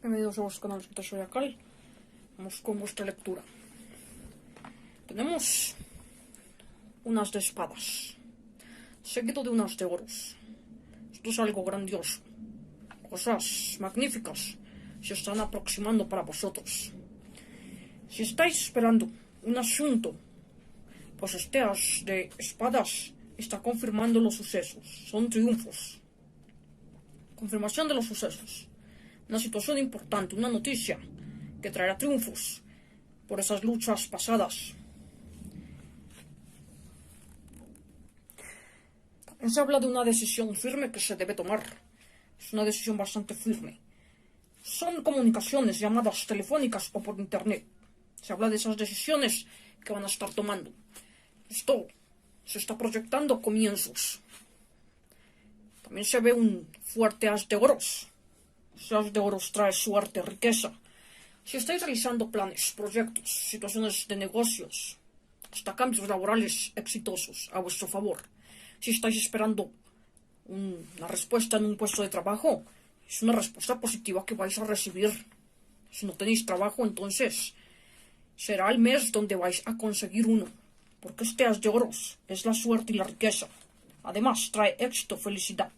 Bienvenidos a vuestro canal de Soyacal. Vamos con vuestra lectura. Tenemos unas de espadas, seguido de unas de oros. Esto es algo grandioso. Cosas magníficas se están aproximando para vosotros. Si estáis esperando un asunto, pues este as de espadas está confirmando los sucesos. Son triunfos. Confirmación de los sucesos. Una situación importante, una noticia que traerá triunfos por esas luchas pasadas. También se habla de una decisión firme que se debe tomar. Es una decisión bastante firme. Son comunicaciones, llamadas telefónicas o por internet. Se habla de esas decisiones que van a estar tomando. Esto se está proyectando comienzos. También se ve un fuerte as de oros. Ese as de oros trae suerte, riqueza. Si estáis realizando planes, proyectos, situaciones de negocios, hasta cambios laborales exitosos a vuestro favor. Si estáis esperando una respuesta en un puesto de trabajo, es una respuesta positiva que vais a recibir. Si no tenéis trabajo, entonces será el mes donde vais a conseguir uno, porque este as de oros es la suerte y la riqueza. Además, trae éxito, felicidad.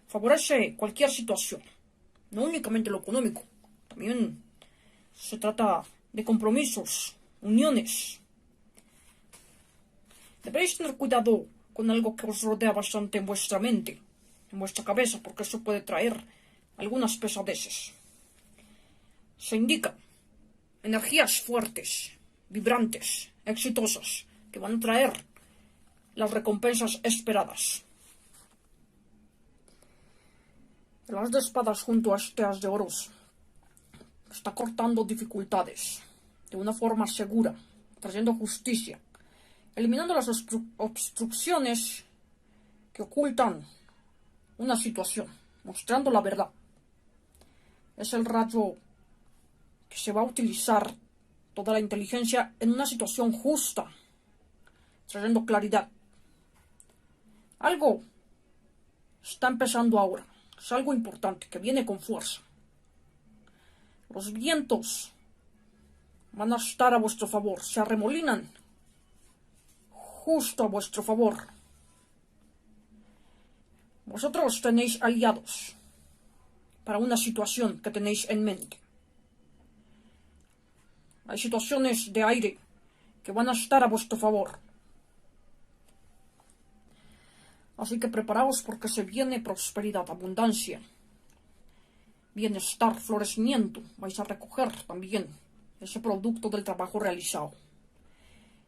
Favorece cualquier situación, no únicamente lo económico, también se trata de compromisos, uniones. Deberéis tener cuidado con algo que os rodea bastante en vuestra mente, en vuestra cabeza, porque eso puede traer algunas pesadeces. Se indica energías fuertes, vibrantes, exitosas, que van a traer las recompensas esperadas. El as de espadas junto a este as de oros está cortando dificultades de una forma segura, trayendo justicia, eliminando las obstrucciones que ocultan una situación, mostrando la verdad. Es el rayo que se va a utilizar toda la inteligencia en una situación justa, trayendo claridad. Algo está empezando ahora. Es algo importante que viene con fuerza. Los vientos van a estar a vuestro favor, se arremolinan justo a vuestro favor. Vosotros tenéis aliados para una situación que tenéis en mente. Hay situaciones de aire que van a estar a vuestro favor. Así que preparaos porque se viene prosperidad, abundancia, bienestar, florecimiento. Vais a recoger también ese producto del trabajo realizado.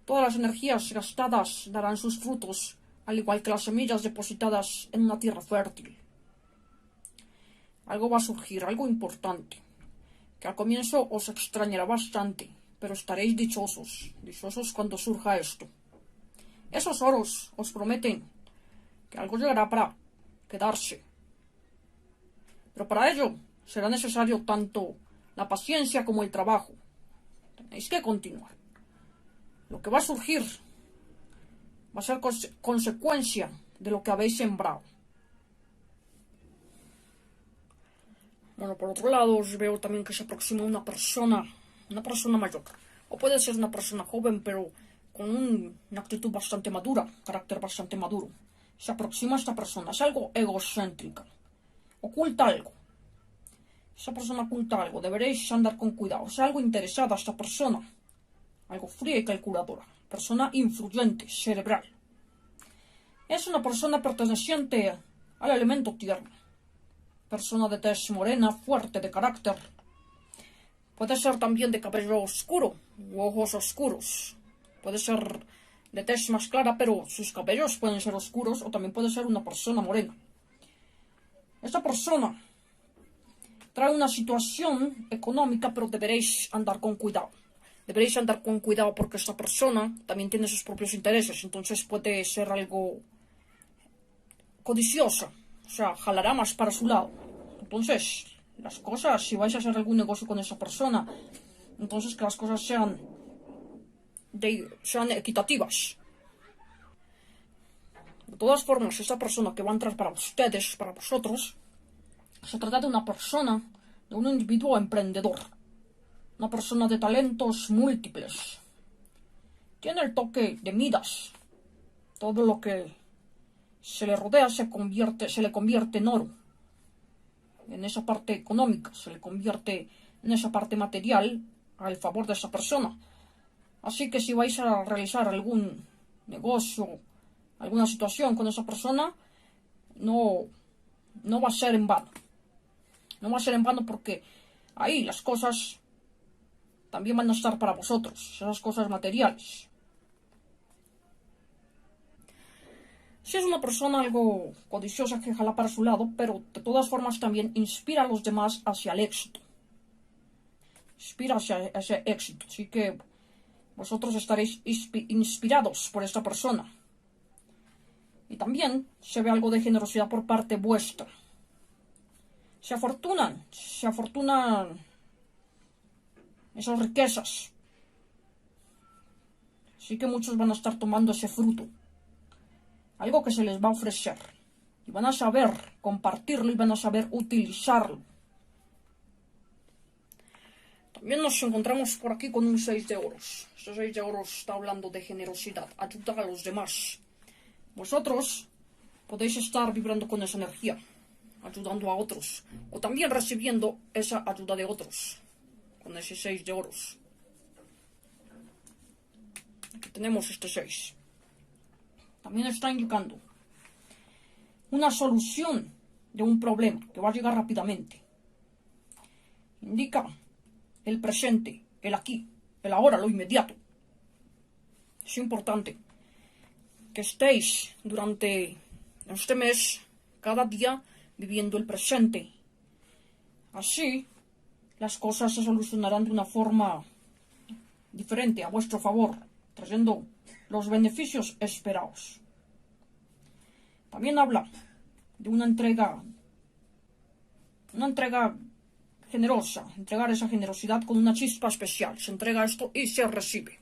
Todas las energías gastadas darán sus frutos, al igual que las semillas depositadas en una tierra fértil. Algo va a surgir, algo importante, que al comienzo os extrañará bastante, pero estaréis dichosos cuando surja esto. Esos oros os prometen que algo llegará para quedarse. Pero para ello será necesario tanto la paciencia como el trabajo. Tenéis que continuar. Lo que va a surgir va a ser consecuencia de lo que habéis sembrado. Bueno, por otro lado, os veo también que se aproxima una persona mayor. O puede ser una persona joven, pero con una actitud bastante madura, carácter bastante maduro. Se aproxima a esta persona, es algo egocéntrica, oculta algo. Esa persona oculta algo, deberéis andar con cuidado. Es algo interesada esta persona, algo fría y calculadora, persona influyente, cerebral. Es una persona perteneciente al elemento tierra, persona de tez morena, fuerte de carácter. Puede ser también de cabello oscuro u ojos oscuros. Puede ser de tez más clara, pero sus cabellos pueden ser oscuros, o también puede ser una persona morena. Esta persona trae una situación económica, pero deberéis andar con cuidado. Deberéis andar con cuidado porque esta persona también tiene sus propios intereses, entonces puede ser algo codiciosa, o sea, jalará más para su lado. Entonces, las cosas, si vais a hacer algún negocio con esa persona, entonces que las cosas sean equitativas. De todas formas, esta persona que va a entrar para ustedes, para vosotros, se trata de una persona de un individuo emprendedor, una persona de talentos múltiples. Tiene el toque de Midas. Todo lo que se le rodea se le convierte en oro. En esa parte económica, se le convierte en esa parte material al favor de esa persona. Así que si vais a realizar algún negocio, alguna situación con esa persona, no va a ser en vano. No va a ser en vano porque ahí las cosas también van a estar para vosotros, esas cosas materiales. Si es una persona algo codiciosa que jala para su lado, pero de todas formas también inspira a los demás hacia el éxito. Inspira hacia ese éxito. Así que vosotros estaréis inspirados por esta persona. Y también se ve algo de generosidad por parte vuestra. Se afortunan esas riquezas. Así que muchos van a estar tomando ese fruto. Algo que se les va a ofrecer. Y van a saber compartirlo y van a saber utilizarlo. También nos encontramos por aquí con un 6 de oros. Este 6 de oros está hablando de generosidad, ayudar a los demás. Vosotros podéis estar vibrando con esa energía, ayudando a otros, o también recibiendo esa ayuda de otros, con ese 6 de oros. Aquí tenemos este 6. También está indicando una solución de un problema que va a llegar rápidamente. Indica el presente, el aquí, el ahora, lo inmediato. Es importante que estéis durante este mes, cada día, viviendo el presente. Así, las cosas se solucionarán de una forma diferente, a vuestro favor, trayendo los beneficios esperados. También habla de una entrega generosa, entregar esa generosidad con una chispa especial. Se entrega esto y se recibe.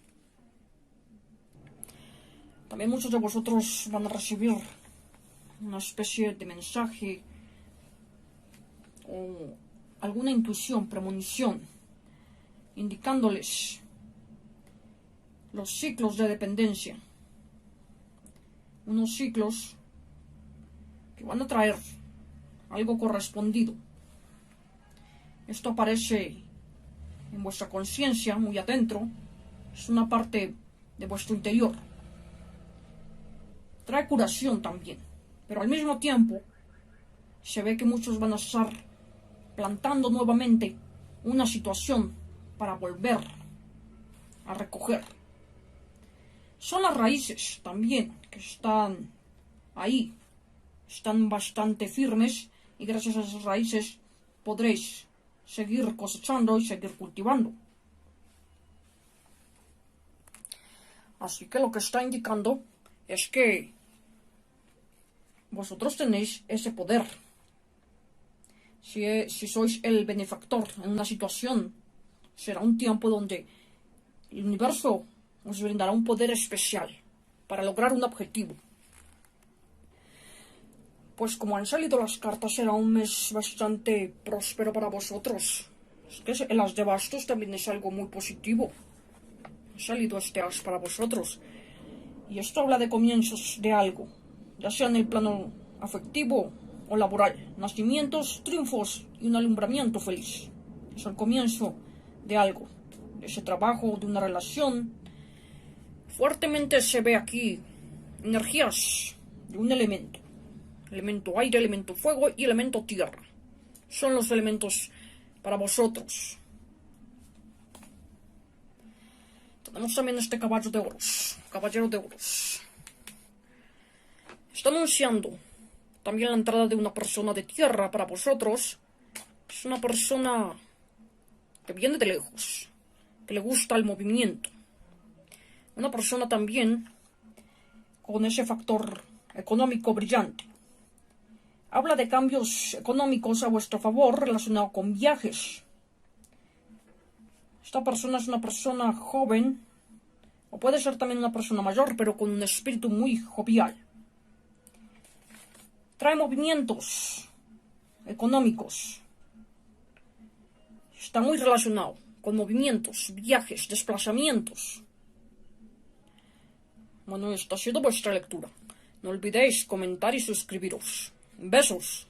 También muchos de vosotros van a recibir una especie de mensaje o alguna intuición, premonición, indicándoles los ciclos de dependencia. Unos ciclos que van a traer algo correspondido. Esto aparece en vuestra conciencia, muy adentro. Es una parte de vuestro interior. Trae curación también. Pero al mismo tiempo, se ve que muchos van a estar plantando nuevamente una situación para volver a recoger. Son las raíces también que están ahí. Están bastante firmes y gracias a esas raíces podréis seguir cosechando y seguir cultivando. Así que lo que está indicando es que vosotros tenéis ese poder. Si sois el benefactor en una situación, será un tiempo donde el universo os brindará un poder especial para lograr un objetivo. Pues como han salido las cartas, será un mes bastante próspero para vosotros. Es que el as de bastos también es algo muy positivo. Ha salido este as para vosotros. Y esto habla de comienzos de algo, ya sea en el plano afectivo o laboral. Nacimientos, triunfos y un alumbramiento feliz. Es el comienzo de algo, de ese trabajo, de una relación. Fuertemente se ve aquí energías de un elemento. Elemento aire, elemento fuego y elemento tierra. Son los elementos para vosotros. Tenemos también este caballo de oros, caballero de oros. Está anunciando también la entrada de una persona de tierra para vosotros. Es una persona que viene de lejos, que le gusta el movimiento. Una persona también con ese factor económico brillante. Habla de cambios económicos a vuestro favor relacionado con viajes. Esta persona es una persona joven, o puede ser también una persona mayor, pero con un espíritu muy jovial. Trae movimientos económicos. Está muy relacionado con movimientos, viajes, desplazamientos. Bueno, esta ha sido vuestra lectura. No olvidéis comentar y suscribiros. Besos.